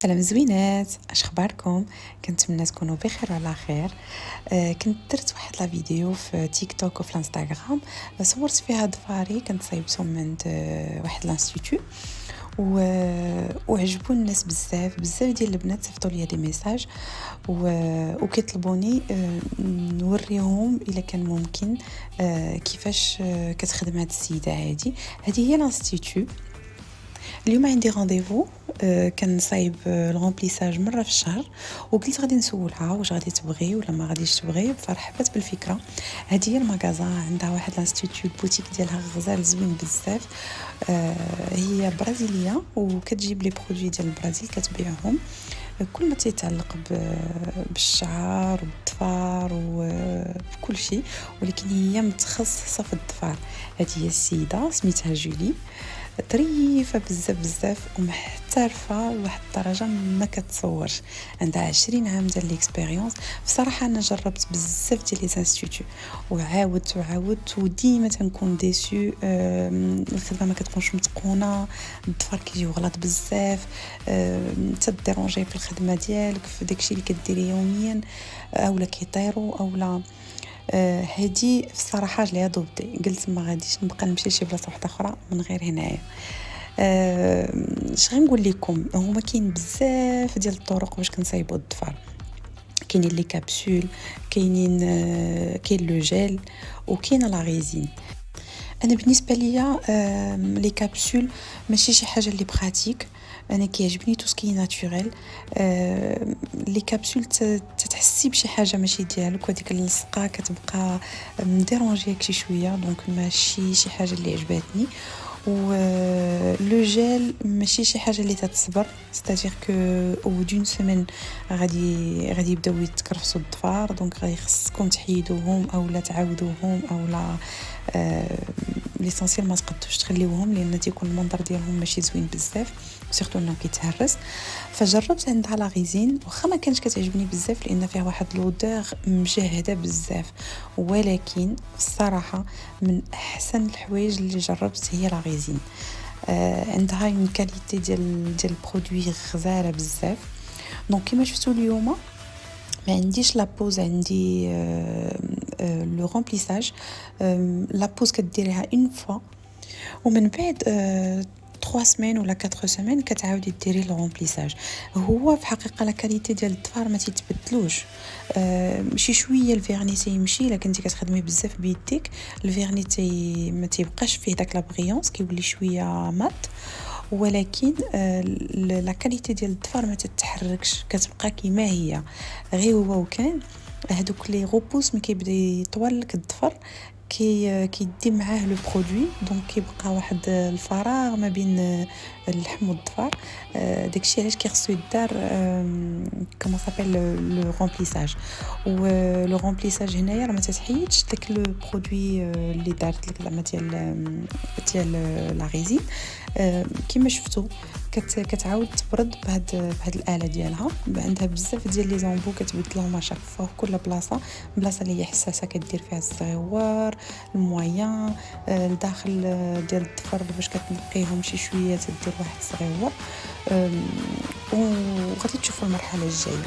سلام زوينات، اش اخباركم؟ كنتمنى تكونوا بخير وعلى خير. كنت درت واحد لا فيديو في تيك توك وفي الانستغرام، صورت فيها ضفاري كنت صايبتهم من عند واحد الانستيتو وعجبوا الناس بزاف ديال البنات صيفطوا لي دي ميساج وكيطلبوني نوريهم الا كان ممكن كيفاش كتخدم هاد السيده هذه هي الانستيتو. اليوم عندي رونديفو كنصايب الغومبليساج مره في الشهر، وقلت غادي نسولها واش غادي تبغي ولا ما غاديش تبغي، فرحبت بالفكره. هذه هي المغازا، عندها واحد الانستيتو، البوتيك ديالها غزال زوين بزاف. هي برازيليه وكتجيب لي برودوي ديال البرازيل كتبيعهم، كل ما تيتعلق بالشعر وبالظفار وبكل شيء، ولكن هي متخصصه في الظفار. هذه هي السيده سميتها جولي، ظريفه بزاف ومحترفه لواحد الدرجه ما كتصورش. عندها 20 عام ديال ليكسبيريونس. بصراحه انا جربت بزاف ديال لي انستيتو وعاودت وديما تنكون ديسو. الخدمه ما كتكونش متقونه، الظفار كيجيو غلط بزاف، تديرونجي في الخدمه ديالك في داكشي اللي كديري يوميا، اولا كيطيروا اولا. هادي الصراحه جليها ضبطي، قلت ما غاديش نبقى نمشي لشي بلاصه واحده اخرى من غير هنايا. اش غنقول لكم، هما كاين بزاف ديال الطرق باش كنصايبوا الظفار. كاينين لي كابسول، كاين لو جيل، وكاين لا ريزين. انا بالنسبه ليا لي كابسول ماشي شي حاجه اللي براتيك، انا كيعجبني تو سكي ناتوريل. لي كابسول تتحسي بشي حاجه ماشي ديالك، وديك اللصقه كتبقى مديرونجيك شي شويه، دونك ماشي شي حاجه اللي عجبتني. و لو جيل ماشي شي حاجه اللي تتصبر، ستاتير كو او دون سيمين غادي يبداو يتكرفسوا الظفار، دونك غادي خصكم تحيدوهم اولا تعاودوهم اولا ليسونسيال ما تقدوش تخليوهم، لان تيكون المنظر ديالهم ماشي زوين بزاف، سورتو انه كيتهرس. فجربت عندها لا غيزين، واخا ما كانش كتعجبني بزاف لان فيها واحد لودور مجهده بزاف، ولكن الصراحه من احسن الحوايج اللي جربت هي لا غيزين. عندها اون كاليتي ديال البرودوي غزاله بزاف. دونك كيما شفتوا اليوم ما عنديش لابوز، عندي لو رومبليساج. لابوز كديريها اون فوا، ومن بعد 3 سيمين ولا 4 سيمين كتعاودي ديري لو رومبليساج. هو في حقيقه لا كاليتي ديال الظفار ما تيتبدلوش. شي شويه الفيرني تيمشي، الا كنتي كتخدمي بزاف بيديك الفيرني ما تيبقاش فيه داك لا بريونس، كيولي شويه مات، ولكن لا كاليتي ديال الظفار ما تتحركش، كتبقى كيما هي. غير هو وكان هادوك لي غوبوس ملي كيبدا يطول لك الظفر كيدي معاه لو برودوي، دونك كيبقى واحد الفراغ ما بين اللحم والظفار. داكشي علاش كيخصو يدار كما صابيل لو رومبليساج. و لو رومبليساج هنايا راه ما تتحيدش داك لو برودوي اللي دارت لك زعما ديال لا ريزين. كما شفتوا كتعاود تبرد بهاد الاله ديالها، عندها بزاف ديال لي زامبو كتبدلهم ماشاك فوا كل بلاصه اللي هي حساسه كدير فيها الصغيور المويان الداخل ديال الظفر باش كتنقيهم شي شويه، تدير واحد صغيور. وغادي تشوفوا المرحله الجايه.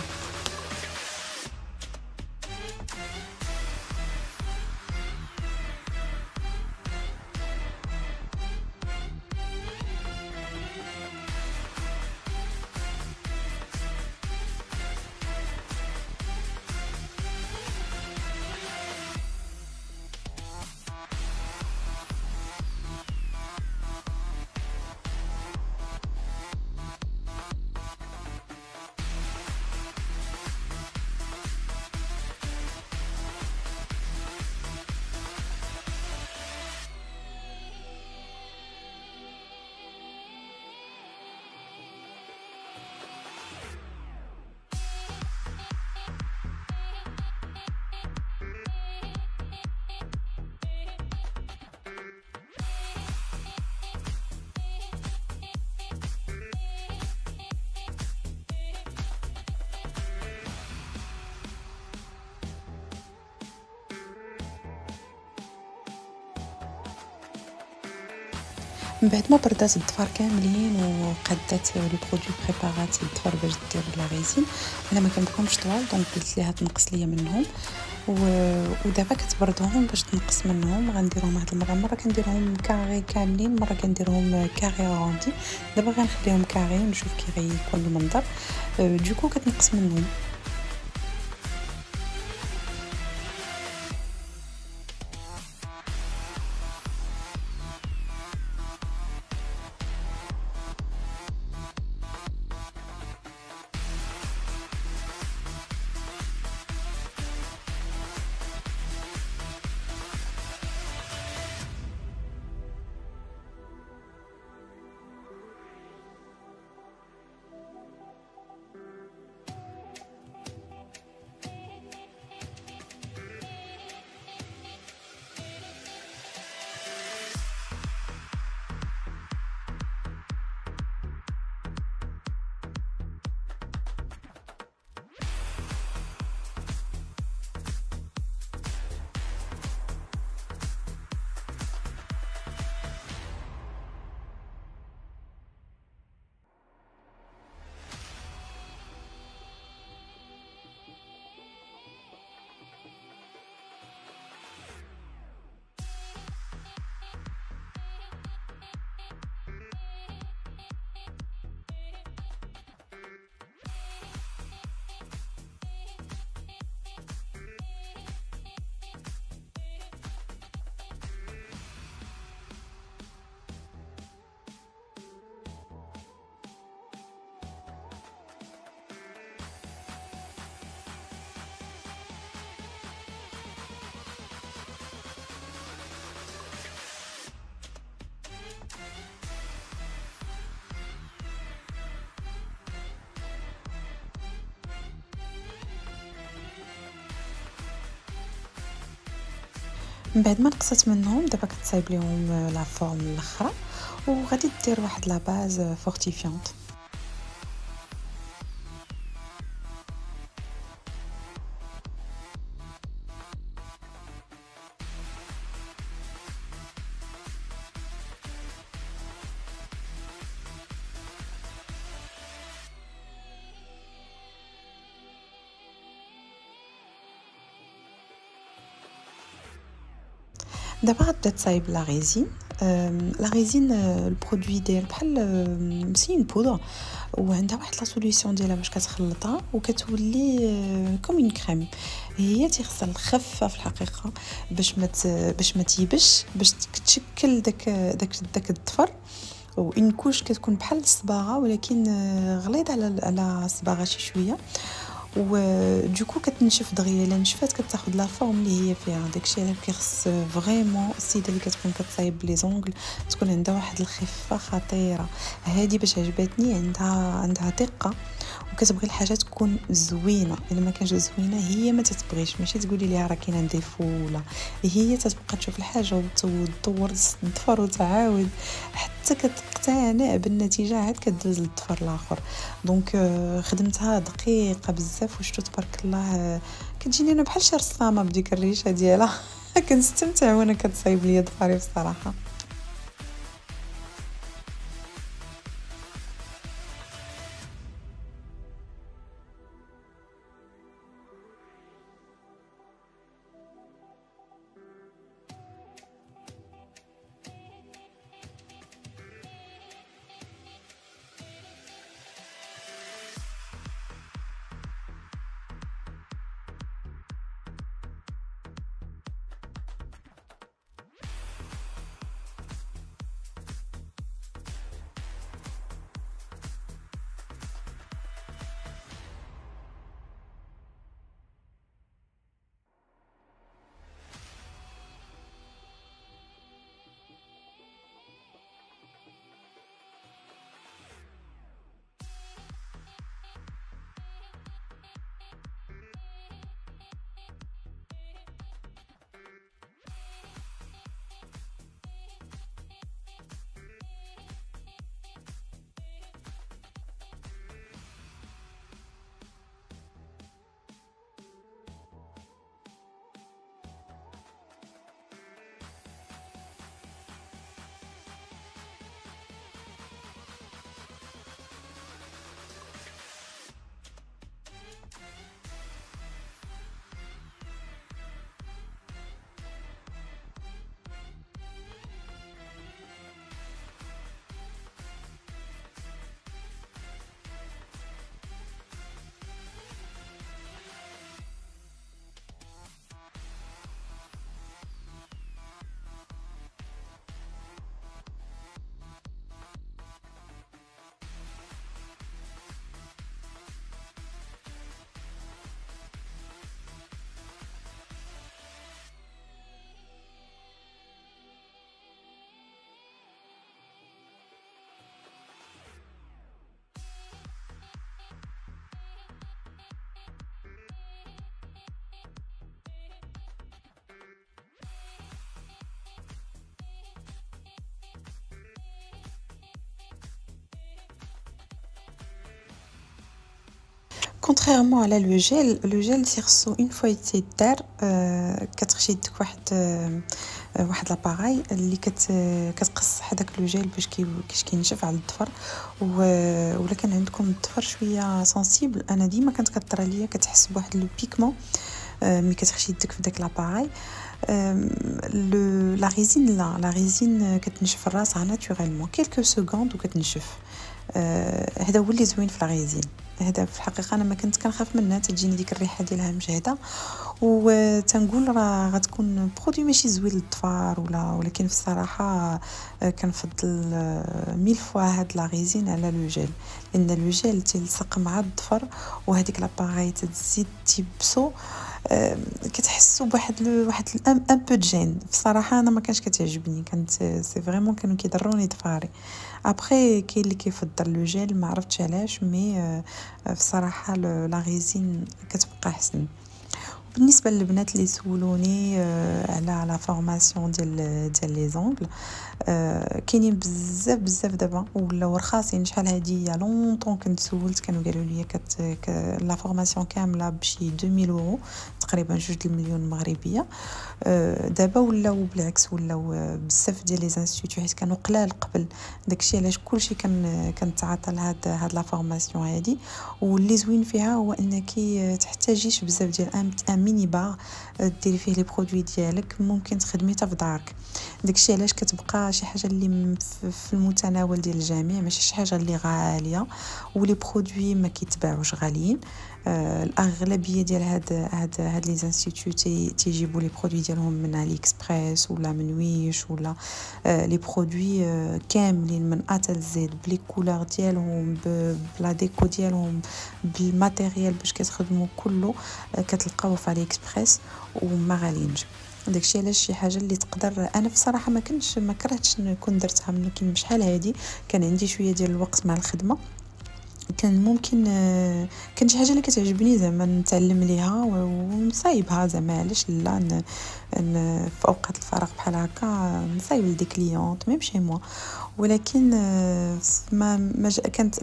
من بعد ما بردات الظفار كاملين وقادات لي برودوي بريبارات الظفار باش دير لا ريزين، انا ما كنبغيهمش طوال دونك قلت ليها تنقص ليا منهم ودابا كتبردهم باش تنقص منهم. غنديرهم هاد المره مره كنديرهم كاري كاملين، مره كنديرهم كاري روندي. دابا غنخليهم كاري ونشوف كي غيكون المنظر. دوكو كتنقص منهم. من بعد ما نقصت منهم دابا كتصايب ليهم لا فورم الاخرى وغادي دير واحد لا باز فورتيفيونت. دابا غتبدا تصايب لا ريزين. لا ريزين البرودوي ديال بحال سي اون بودر وعندها واحد لا سوليوشن ديالها باش كتخلطها وكتولي كوم اون كريم. هي تيخصها خفه في الحقيقه باش ما تيبش، باش تشكل داك الظفر وان كوش كتكون بحال الصباغه ولكن غليظ على الصباغه شي شويه. ودوكو كتنشف دغيا. الا نشفات كتاخذ لا فورم اللي هي فيها. داكشي علاش كيخص فريمون السيده اللي كتكون كتصايب لي زونغل تكون عندها واحد الخفه خطيره. هذه باش عجبتني عندها دقه وكتبغي الحاجه تكون زوينه. الا ما كانش زوينه هي ما تتبغيش، ماشي تقولي ليها راه كاين عندي فوله، هي تتبقى تشوف الحاجه وتدور الظفر وتعاود حتى كتقتنع بالنتيجه عاد كدوز للظفر الاخر. دونك خدمتها دقيقه بزاف وشتو تبارك الله. كتجيني انا بحال شي رسامه بديك الريشه ديالها. كنستمتع وانا كتصايب ليا ظفري بصراحه. كونتريرمون على لو جيل خصو اون فوا يتدار كتخشي يديك واحد لاباراي اللي كتقص هذاك لو جيل باش كينشف على الضفر. ولا كان عندكم الضفر شويه سنسيبل، انا ديما كانت كطرى ليا كتحس بواحد لو بيكمون ملي كتخشي يديك في داك لاباراي. لا ريزين كتنشف الراس ناتوريلمون كيلكو سكوند وكتنشف. هذا هو اللي زوين في الغيزين. هذا في الحقيقه انا ما كنت كنخاف منها تجيني ديك الريحه ديالها مجهده، وتنقول راه غتكون برودوي ماشي زوين للظفار ولكن في الصراحه كنفضل ميل فوا هاد لا ريزين على لو جيل، لان لو جيل تلصق مع الظفر وهذيك لاباراي تزيد تيبسو. كتحسوا واحد ان بو جين. بصراحه انا ما كانش كتعجبني، كانت سي فريمون كانوا كيضروني ظفاري. ابري كاين اللي كيفضل لو جيل، ما عرفتش علاش، مي بصراحه لا ريزين كتبقى احسن. بالنسبه للبنات اللي سولوني على لا فورماسيون ديال لي زونغل، كاينين بزاف دابا ولاو رخاصين. شحال هادي يا لونطون كنت سولت كانوا قالوا لي لا فورماسيون كامله بشي 2000 اورو تقريبا 2 المليون مغربيه. دابا ولاو بالعكس، ولاو بزاف ديال لي انستيتيو حيت كانوا قلال قبل. داكشي علاش كلشي كنتعاطى لهاد لا فورماسيون هادي. واللي زوين فيها هو انك تحتاجيش بزاف ديال ان ميني بار ديري فيه لي برودوي ديالك، ممكن تخدمي حتى في دارك. داكشي علاش كتبقى شي حاجه اللي في المتناول ديال الجميع، ماشي شي حاجه اللي غاليه، ولي برودوي ما كيتباعوش غاليين. الاغلبيه ديال هاد لي انستيتيو تيجيبوا لي برودوي ديالهم من علي اكسبريس ولا من ويش ولا لي برودوي كاملين من ا حتى زد بلي كولور ديالهم بلا ديكو ديالهم بالماتيريال باش كتخدموا كله كتلقاوه في علي اكسبريس وما غاليينش. داكشي علاش شي حاجه اللي تقدر. انا بصراحه ما كرهتش نكون درتها، ممكن بشحال هادي كان عندي شويه ديال الوقت مع الخدمه، كان ممكن كان شي حاجه اللي كتعجبني زعما نتعلم ليها ونصايبها. زعما علاش لا في اوقات الفراغ بحال هكا نصايب لدي كليونط ميم شي موا. ولكن ما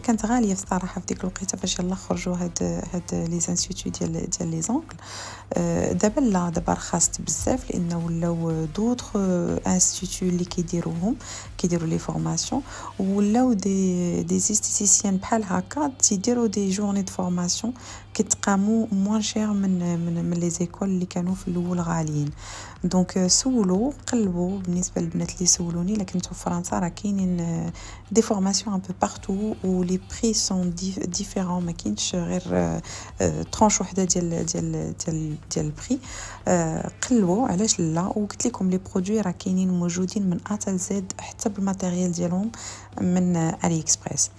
كانت غاليه في الصراحه في ديك الوقيته فاش يلا خرجوا هاد لي انستيتيو ديال لي زونكل. دابا لا، دابا رخصت بزاف لانه ولاو دوطخ انستيتيو اللي كيديروا لي فورماسيون، ولاو دي استيتيسيان بحال هكا تيديروا دي جورني دو فورماسيون كيتقاموا موان شير من لي زيكول اللي كانوا في الاول غاليين. دونك سولوا قلبوا. بالنسبه للبنات اللي سولوني الا كنتو في فرنسا راه كاينين دي فورماسيون ان بو بارتو و لي بري سون ديفيرون، ما كاينش غير ترونش وحده ديال البري. قلبوا علاش لا. وقلت لكم لي برودوي راه كاينين موجودين من ا حتى زد حتى بالماتيريال ديالهم من علي اكسبريس.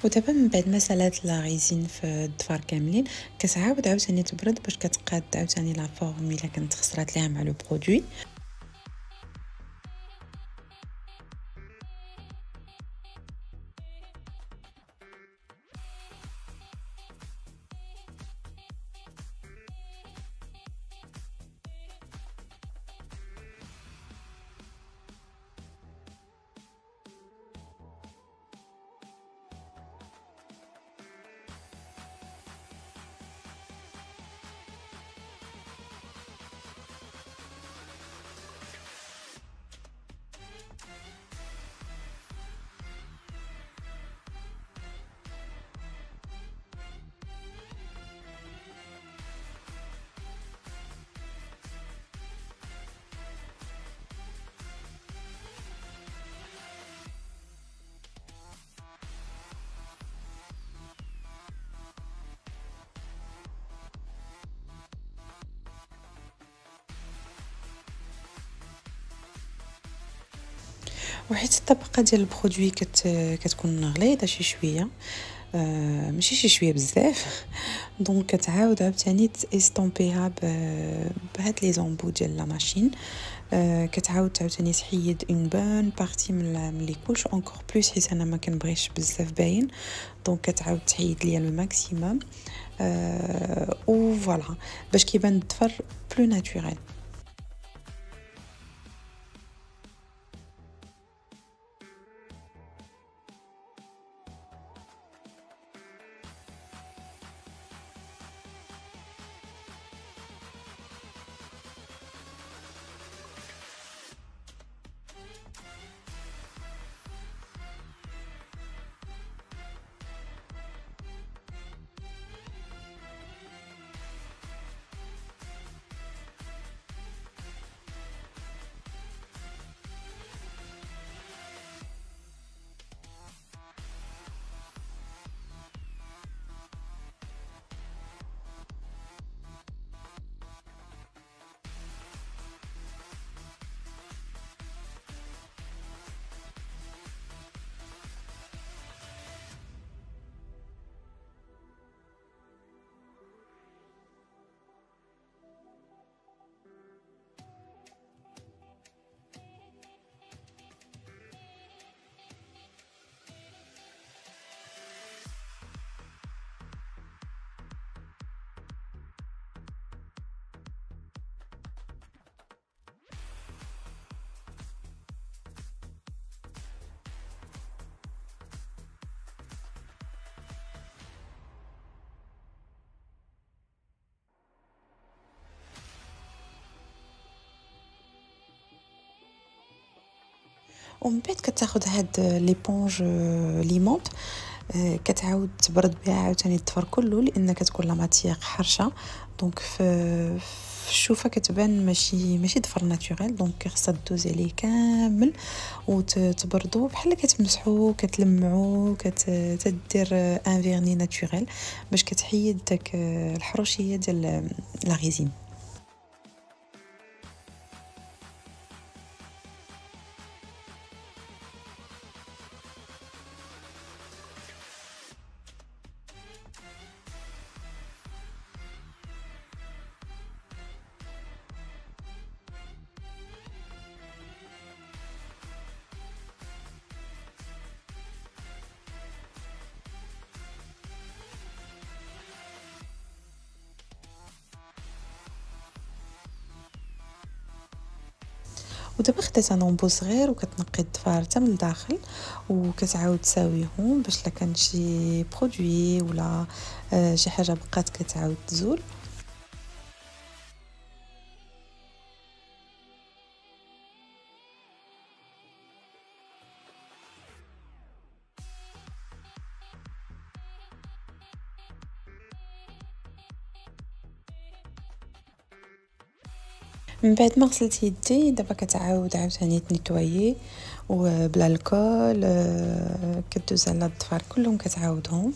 ودابا من بعد ما سالات لا غيزين في الدفار كاملين كتعاود عاوتاني تبرد باش كتقاد عاوتاني لا فورم الا كانت خسرات ليها مع لو برودوي. وحيت الطبقة ديال البرودوي كتكون غليظة شي شوية، ماشي شي شوية بزاف. دونك كتعاود عاوتاني تاستومبيها بهاد لي زومبو ديال لا ماشين. كتعاود عاوتاني تحيد اون بون بارتي من لي كوش اونكور بلوس حيت انا ما كنبغيش بزاف باين. دونك كتعاود تحيد ليا الماكسيموم و فوالا باش كيبان الضفر بلو ناتوريل. ومن بعد كتاخد هاد ليبونج ليمونط، كتعاود تبرد بها عاوتاني الضفر كله لان كتكون لا ماتيير حرشه. دونك في الشوفه كتبان ماشي ضفر ناتوريل. دونك خاصها دوز عليه كامل وتبردو بحال كتمسحو كتلمعو كتدير ان فيرني ناتوريل باش كتحيد داك الحروشيه ديال لا ريزين. ودابا خديت انا نبو صغير وكتنقي الضفار حتى من الداخل وكتعاود تساويهم باش لا كان شي برودوي ولا شي حاجه بقات كتعاود تزول. من بعد ما غسلت يدي دابا كتعاود عاوتاني تنيطوايي وبلا الكول، كدوز على الضفار كلهم كتعاودهم.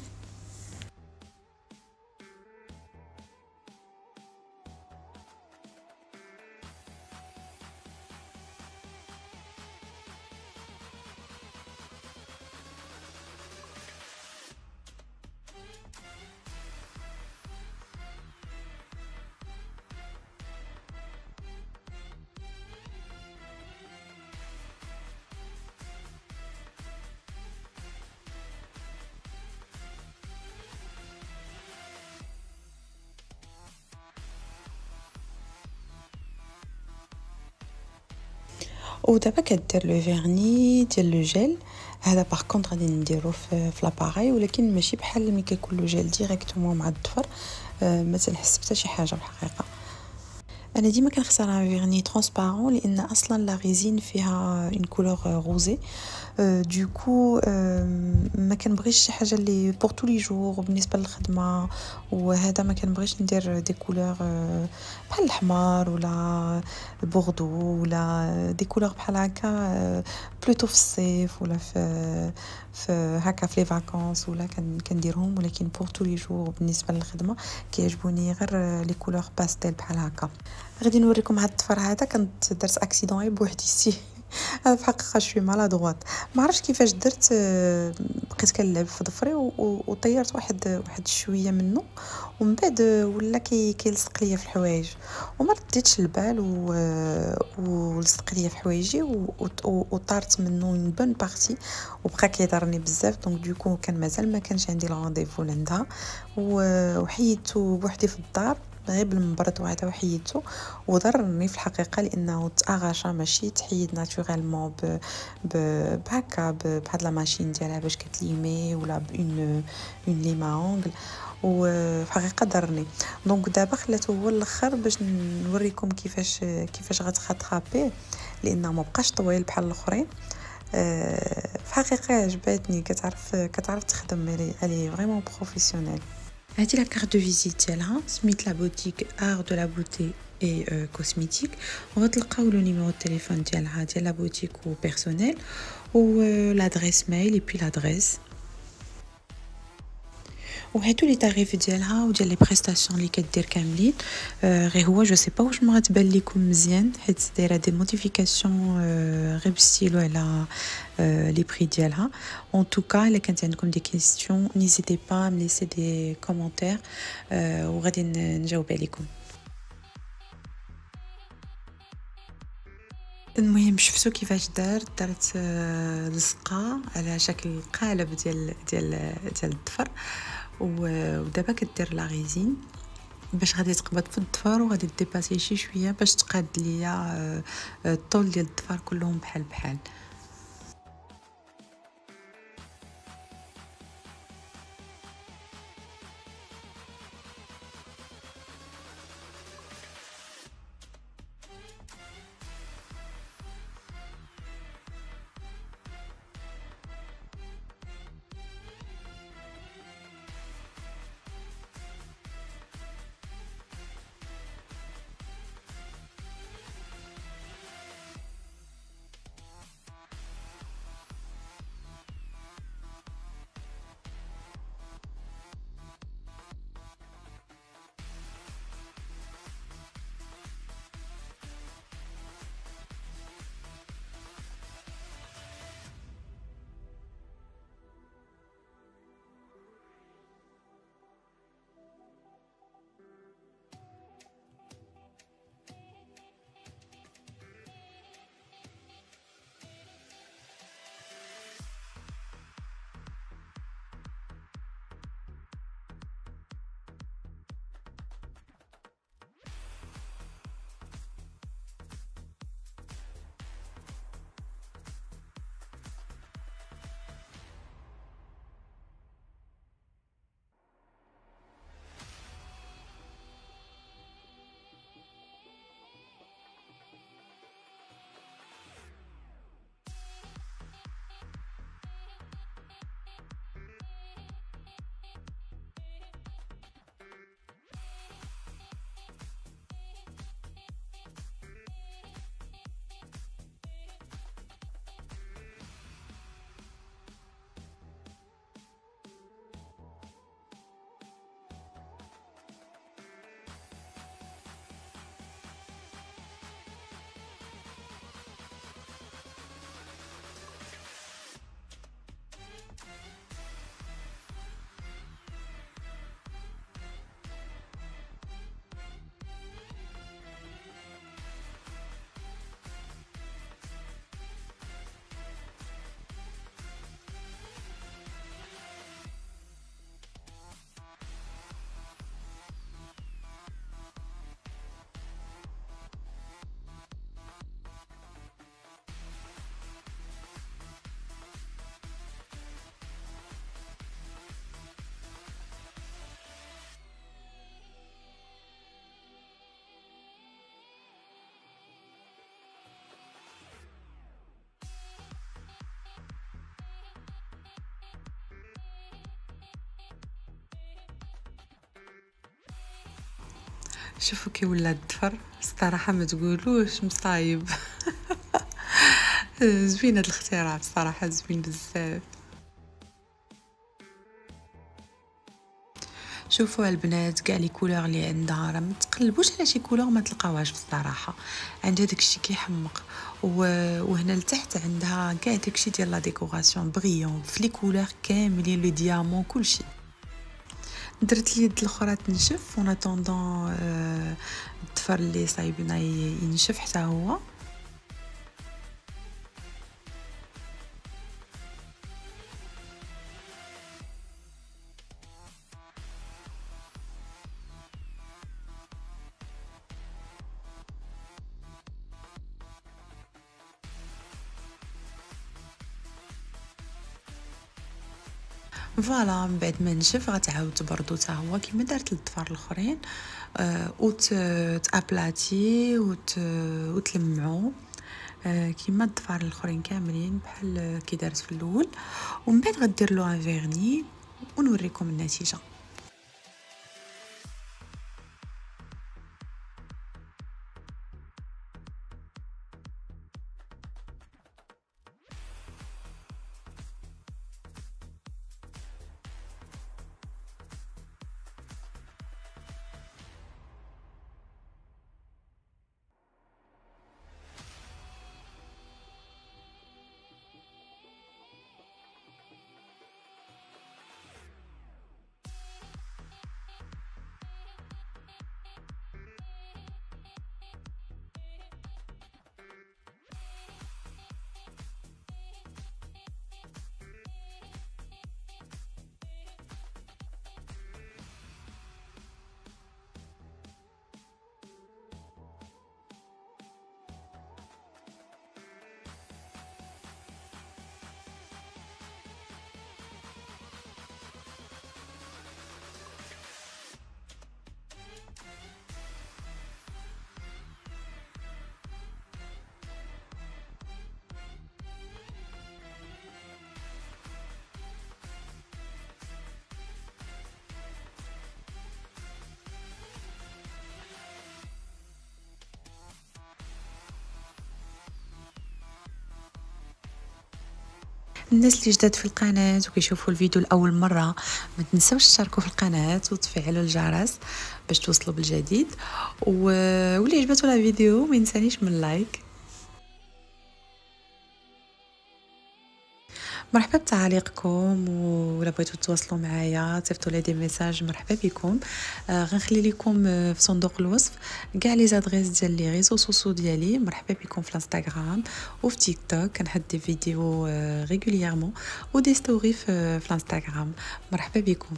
ودابا كدير لو فيرني ديال لو جيل. هذا باغ كونطخ غادي نديرو في لاباراي ولكن ماشي بحال ملي كيكون لو جيل ديريكتومون مع الضفر، ما تنحس حتى شي حاجه بالحقيقه. انا ديما كنختار ان فيرني ترونسبارون لان اصلا لا ريزين فيها اون كولور روزي. دوكو ما كنبغيش شي حاجه اللي بور تو لي جور بالنسبه للخدمه، وهذا ما كنبغيش ندير دي كولور بحال الاحمر ولا البوردو ولا دي كولور بحال هكا بلوتو في الصيف ولا في هكا في لي فاكونس ولا كنديرهم. ولكن بور تو لي جور بالنسبه للخدمه كيعجبوني غير لي كولور باستيل بحال هكا. غادي نوريكم هاد الضفر هذا كنت درت اكسيدون بوحدي انا في الحقيقه شوي مالادغوات، ما عرفتش كيفاش درت. بقيت كنلعب في ظفري وطيرت واحد شويه منه، ومن بعد ولا كيلصق ليا في الحوايج، وما رديتش البال ولصق ليا في حوايجي وطارت منه من بون بارتي، وبقى كيضرني بزاف. دونك دوكو كان مازال ما كانش عندي الرونديفو لعندها، وحيدته بوحدي في الدار غير بالمبرد وهذا، وحيدته وضرني في الحقيقه لانه تاغاشا ماشي تحيد ناتوريلمون بهكا بهاد لا ماشين ديالها باش كتليمي ولا اون ليما اونغل، وفي الحقيقه ضرني. دونك دابا خلاتو هو الاخر باش نوريكم كيفاش غتخاطابيه، لانه ما بقاش طويل بحال الاخرين. في الحقيقه عجبتني، كتعرف تخدم عليه فريمون بروفيسيونيل. هادي لا كارت دو فيزيت ديالها، سميت لا بوتيك ار دو لا بوتي اي كوسميتيك، وغتلقاو لو نيميرو التليفون ديالها ديال لا بوتيك و بيرسونيل، و لادريس ميل اي بي لادريس، وهادو لي تاريف ديالها وديال لي بريستاسيون اللي كدير كاملين. غير هو جو سي با واش ما غتبان لكم مزيان حيت دايره دي موديفيكاسيون غير بستيلو على لي بري ديالها. ان توكا الا كانت عندكم دي كيستيون نيزيتي با مليسي دي كومونتير وغادي نجاوب عليكم. المهم شفتو كيفاش درت لصقه على شكل قالب ديال الضفر، ودابا كدير لا غيزين باش غادي تقبض في الضفر، وغادي ديباسي شي شويه باش تقاد ليا الطول ديال الضفر كلهم بحال بحال. شوفوا كي ولا الضفر الصراحه ما تقولوش مصايب. زوين هاد الاختراع بصراحه، زوين بزاف. شوفوا البنات كاع لي كولور اللي عندها راه ما تقلبوش على شي كولور ما تلقاوهاش بصراحه. عندها داكشي كيحمق وهنا لتحت عندها كاع داكشي ديال لا ديكوراسيون بغيون في لي كولور كاملين لي ديامون كلشي. درت اليد الاخرى تنشف اون اتوندون الضفر اللي صايبنا ينشف حتى هو. فوالا من بعد ما نشف غتعاود تبردو حتى هو كيما دارت الضفار الاخرين تابلاتي وتلمعو كيما الضفار الاخرين كاملين بحال كي دارت في الاول. ومن بعد غدير له ان فيرني ونوريكم النتيجه. الناس اللي جداد في القناه وكيشوفوا الفيديو لاول مره ما تنساوش تشاركوا في القناه وتفعلوا الجرس باش توصلوا بالجديد واللي عجبته الفيديو ما ينسانيش من لايك. مرحبا بتعليقكم ولا بغيتو تواصلوا معايا صيفطوا لي دي ميساج مرحبا بكم. غنخلي لكم في صندوق الوصف كاع لي زادريس ديال لي ريزو سوسو ديالي. مرحبا بكم في الانستغرام وفي تيك توك كنحط دي فيديو ريغوليرمون ودي ستوري في الانستغرام. مرحبا بكم.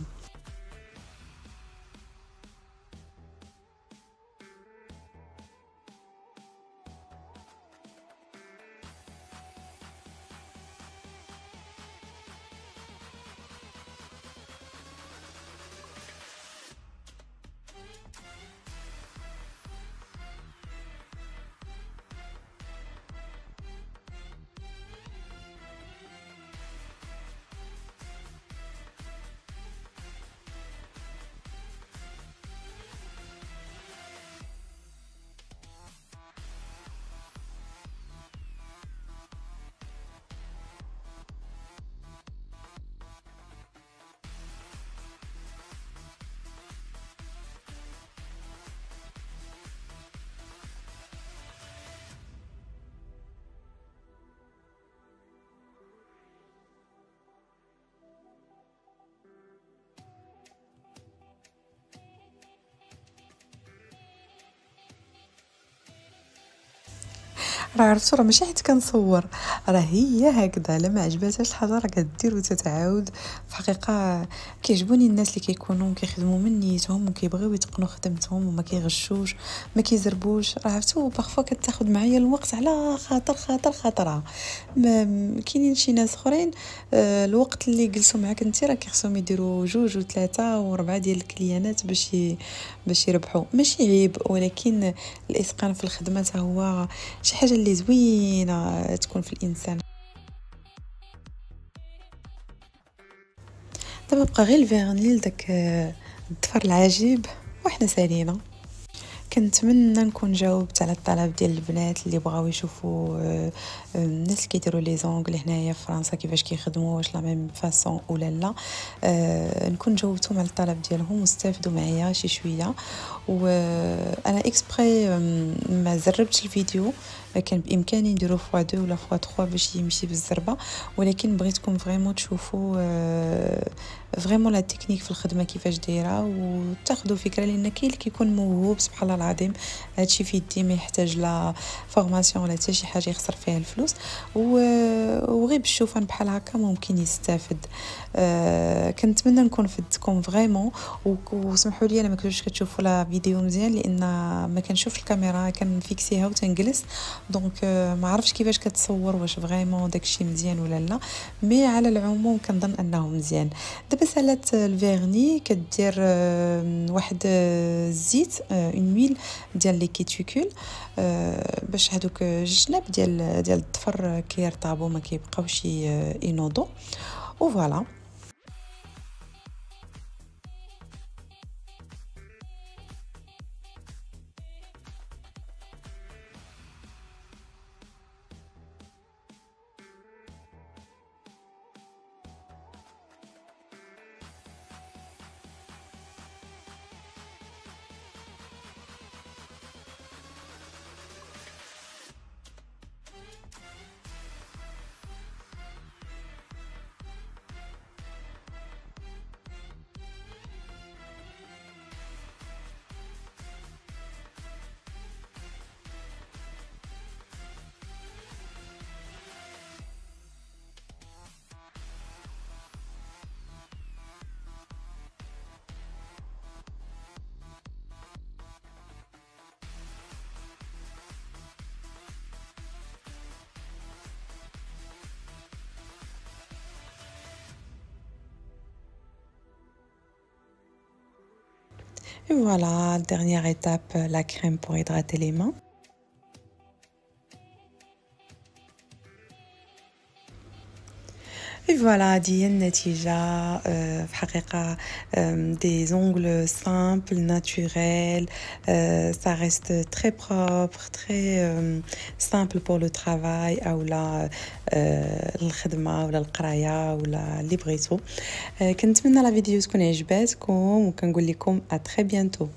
راه عرفتو راه ماشي حيت كنصور راه هي هكذا لما عجباتهاش الحاجه راه كدير وتتعاود. في حقيقه كيعجبوني الناس اللي كيكونوا كيخدموا من نيتهم وكيبغيو يتقنوا خدمتهم وما كيغشوش ما كيزربوش. راه عرفتو بارفو كتاخذ معايا الوقت على خاطرها. كاينين شي ناس اخرين الوقت اللي جلسوا معاك انت راه كيخصهم يديروا 2 و3 و4 ديال الكليانات باش يربحوا. ماشي عيب ولكن الاتقان في الخدمه هو شي حاجه اللي زوينه تكون في الانسان. دابا بقى غير الفيرنيل داك الضفر العجيب وحنا سالينا. كنتمنى نكون جاوبت على الطلب ديال البنات اللي بغاو يشوفوا الناس اللي كيديروا لي زونغل هنايا في فرنسا كيفاش كيخدموا، واش لا ميم فاسون ولا لا. نكون جاوبتهم على الطلب ديالهم واستافدوا معايا شي شويه. وانا اكسبري ما زربتش الفيديو، كان بامكاني نديرو فوا 2 ولا فوا 3 باش يمشي بالزربه، ولكن بغيتكم فريمون تشوفوا فريمون لا تكنيك في الخدمه كيفاش دايره وتاخذوا فكره، لان كاين اللي كيكون موهوب سبحان الله العظيم هادشي في يدي ما يحتاج لا فورماسيون ولا حتى شي حاجه يخسر فيها الفلوس، وغير بالشوفان بحال هكا ممكن يستافد. كنتمنى نكون فدتكم فريمون، وسمحوا لي انا ما كنتش كتشوفوا لا فيديو مزيان لان ما كنشوف الكاميرا كنفيكسيها وتنجلس، دونك ما عرفتش كيفاش كتصور واش فريمون داكشي مزيان ولا لا، مي على العموم كنظن انه مزيان. دابا سالات الفيرني كدير واحد الزيت اون ويل ديال لي كيتيكول باش هذوك الجناب ديال الضفر كيرطابوا ما كيبقاوش ينوضوا وفوالا. Et voilà, dernière étape, la crème pour hydrater les mains. Et voilà, هذه هي النتيجة. في حقيقة des ongles simples, naturels, ça reste très propre, très simple pour le travail أولا الخدمة ولا القراية ولا اللي بغيتو. كنتمنى لا فيديو تكون عجباتكم وكنقول لكم à très bientôt.